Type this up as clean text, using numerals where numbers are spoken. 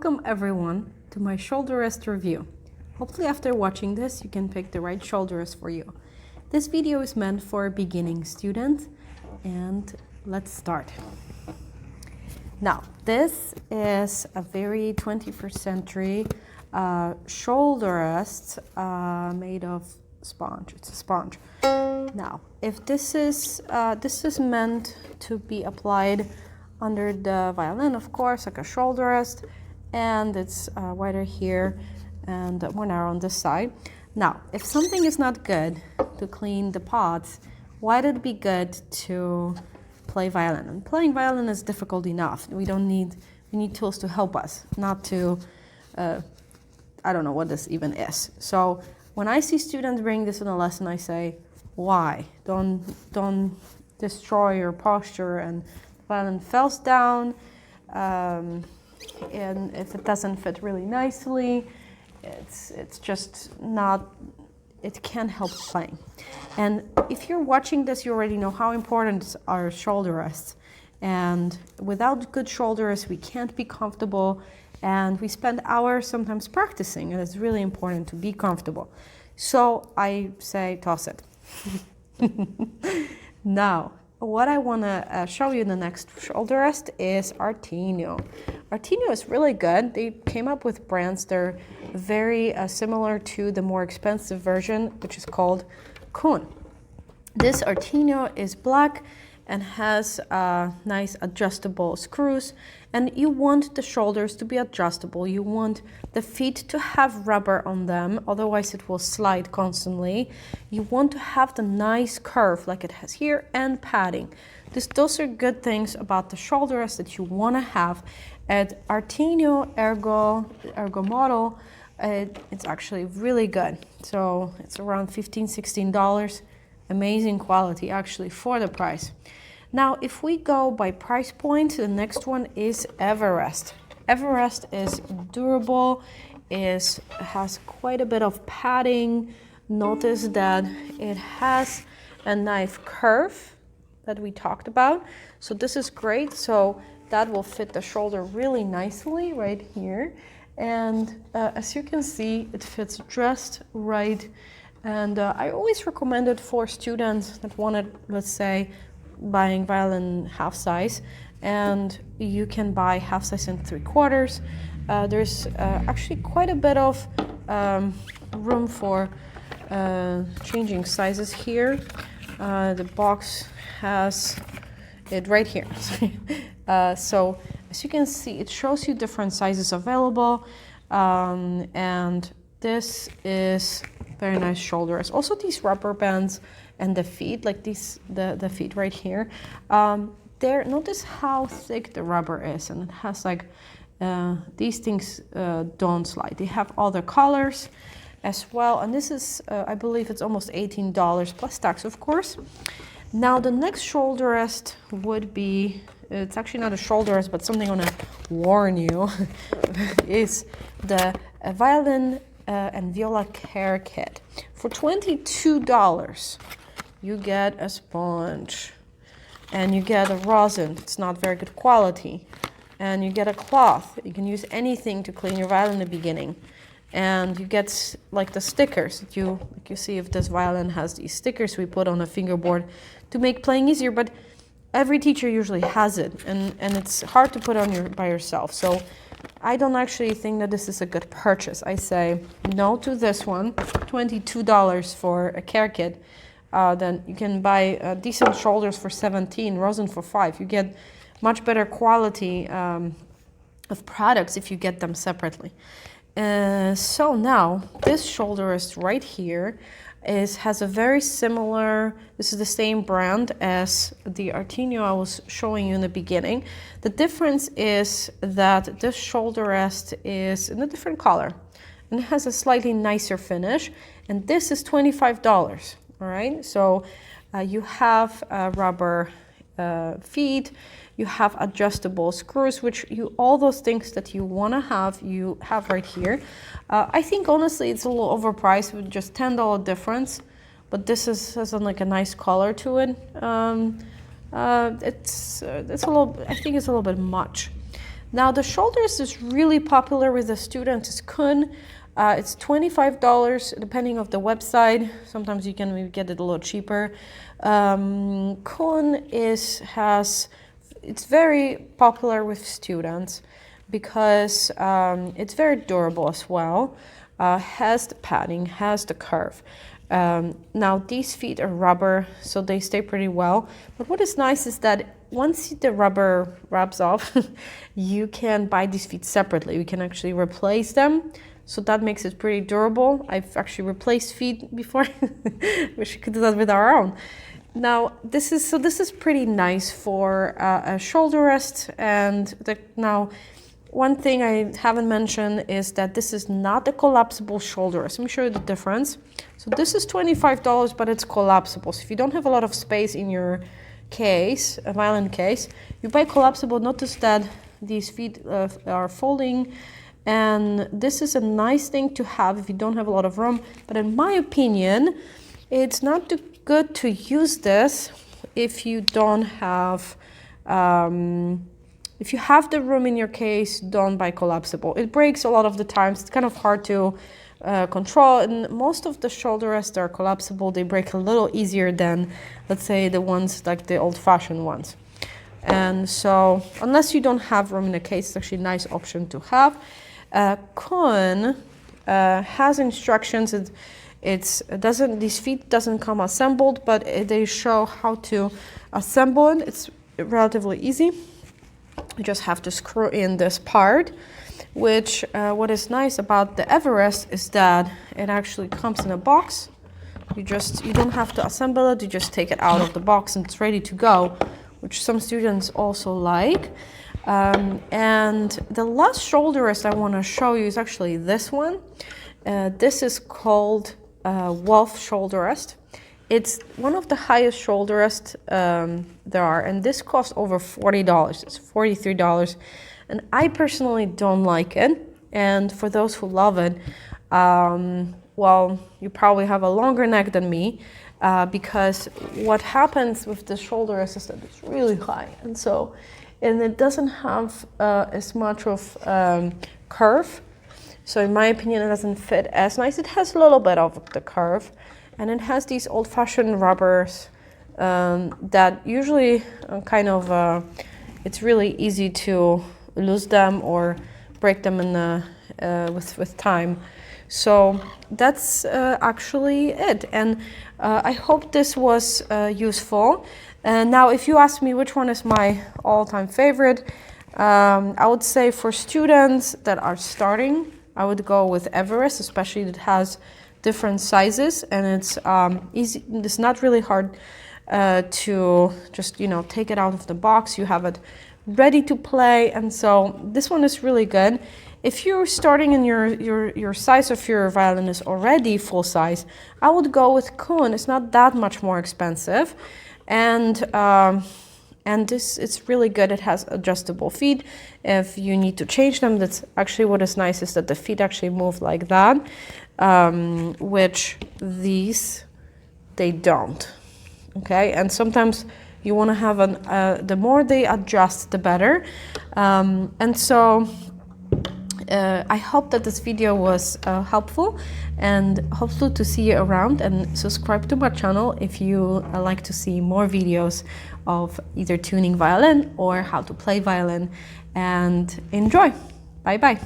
Welcome everyone to my shoulder rest review. Hopefully after watching this you can pick the right shoulder rest for you. This video is meant for beginning students and let's start. Now this is a very 21st century shoulder rest made of sponge. It's a sponge. Now if this is meant to be applied under the violin, of course, like a shoulder rest, and it's wider here and more narrow on this side. Now, if something is not good to clean the pots, why would it be good to play violin? And playing violin is difficult enough. We need tools to help us, not to, I don't know what this even is. So when I see students bring this in a lesson, I say, why? Don't destroy your posture, and violin falls down, and if it doesn't fit really nicely, it's just not, it can't help playing. And if you're watching this, you already know how important are shoulder rests. And without good shoulder rests, we can't be comfortable, and we spend hours sometimes practicing, and it's really important to be comfortable. So I say toss it. Now, what I want to show you in the next shoulder rest is Artinio. Artinio is really good. They came up with brands. They're very similar to the more expensive version, which is called Kuhn. This Artinio is black and has nice adjustable screws, and you want the shoulders to be adjustable. You want the feet to have rubber on them, otherwise it will slide constantly. You want to have the nice curve like it has here, and padding. Those are good things about the shoulder rest that you want to have. At Artinio Ergo model, it's actually really good. So it's around $15–16. Amazing quality actually for the price. Now if we go by price point, the next one is Everest. Everest is durable, has quite a bit of padding. Notice that it has a nice curve that we talked about. So this is great. So that will fit the shoulder really nicely right here. And as you can see, it fits just right. And I always recommend it for students that wanted, let's say, buying violin half size, and you can buy half size and 3/4. There's actually quite a bit of room for changing sizes here. The box has it right here. So as you can see, it shows you different sizes available, and this is very nice shoulders. Also these rubber bands and the feet, like these, the feet right here, there, notice how thick the rubber is, and it has like, these things don't slide. They have all the colors as well, and this is, I believe it's almost $18 plus tax, of course. Now the next shoulder rest would be, it's actually not a shoulder rest, but something I want to warn you, is the violin and viola care kit. For $22, you get a sponge, and you get a rosin. It's not very good quality, and you get a cloth. You can use anything to clean your violin in the beginning, and you get like the stickers that you see if this violin has these stickers we put on a fingerboard to make playing easier. But every teacher usually has it, and it's hard to put on by yourself. So I don't actually think that this is a good purchase. I say no to this one. $22 for a care kit. Then you can buy decent shoulders for $17, rosin for $5. You get much better quality of products if you get them separately. So now this shoulder rest right here has a very similar, this is the same brand as the Artinio I was showing you in the beginning. The difference is that this shoulder rest is in a different color and it has a slightly nicer finish, and this is $25. All right, so you have rubber feet, you have adjustable screws, all those things that you want to have, you have right here. I think honestly it's a little overpriced with just $10 difference, but this has like a nice color to it. It's a little, I think it's a little bit much. Now the shoulders is really popular with the students. It's Kun. It's $25 depending on the website. Sometimes you can maybe get it a little cheaper. Kun it's very popular with students because it's very durable as well. Has the padding, has the curve. Now these feet are rubber, so they stay pretty well. But what is nice is that once the rubber rubs off, you can buy these feet separately. You can actually replace them. So that makes it pretty durable. I've actually replaced feet before. Wish we could do that with our own. Now this is pretty nice for a shoulder rest. And now one thing I haven't mentioned is that this is not a collapsible shoulder rest. Let me show you the difference. So this is $25, but it's collapsible. So if you don't have a lot of space in your case, a violin case, you buy collapsible. Notice that these feet are folding, and this is a nice thing to have if you don't have a lot of room. But in my opinion, it's not too good to use this if you don't have if you have the room in your case. Don't buy collapsible. It breaks a lot of the times. It's kind of hard to control, and most of the shoulder rests that are collapsible, they break a little easier than, let's say, the ones like the old-fashioned ones. And so unless you don't have room in a case, it's actually a nice option to have. Kun has instructions. These feet doesn't come assembled, but they show how to assemble it. It's relatively easy. You just have to screw in this part, which what is nice about the Everest is that it actually comes in a box. You don't have to assemble it. You just take it out of the box and it's ready to go, which some students also like. And the last shoulder rest I want to show you is actually this one. This is called Wolf shoulder rest. It's one of the highest shoulder rests there are, and this costs over $40. It's $43, and I personally don't like it. And for those who love it, well, you probably have a longer neck than me, because what happens with the shoulder rest is that it's really high, and it doesn't have as much of curve. So in my opinion, it doesn't fit as nice. It has a little bit of the curve. And it has these old-fashioned rubbers that usually it's really easy to lose them or break them with time. So that's actually it. And I hope this was useful. Now, if you ask me which one is my all-time favorite, I would say for students that are starting, I would go with Everest, especially it has different sizes, and it's easy. It's not really hard to just take it out of the box. You have it ready to play, and so this one is really good. If you're starting in your size of your violin is already full size, I would go with Kun. It's not that much more expensive, and it's really good. It has adjustable feet. If you need to change them, that's actually what is nice is that the feet actually move like that. Which these, they don't, okay? And sometimes you want to have the more they adjust, the better. And so I hope that this video was helpful, and hopefully to see you around, and subscribe to my channel if you like to see more videos of either tuning violin or how to play violin, and enjoy. Bye bye.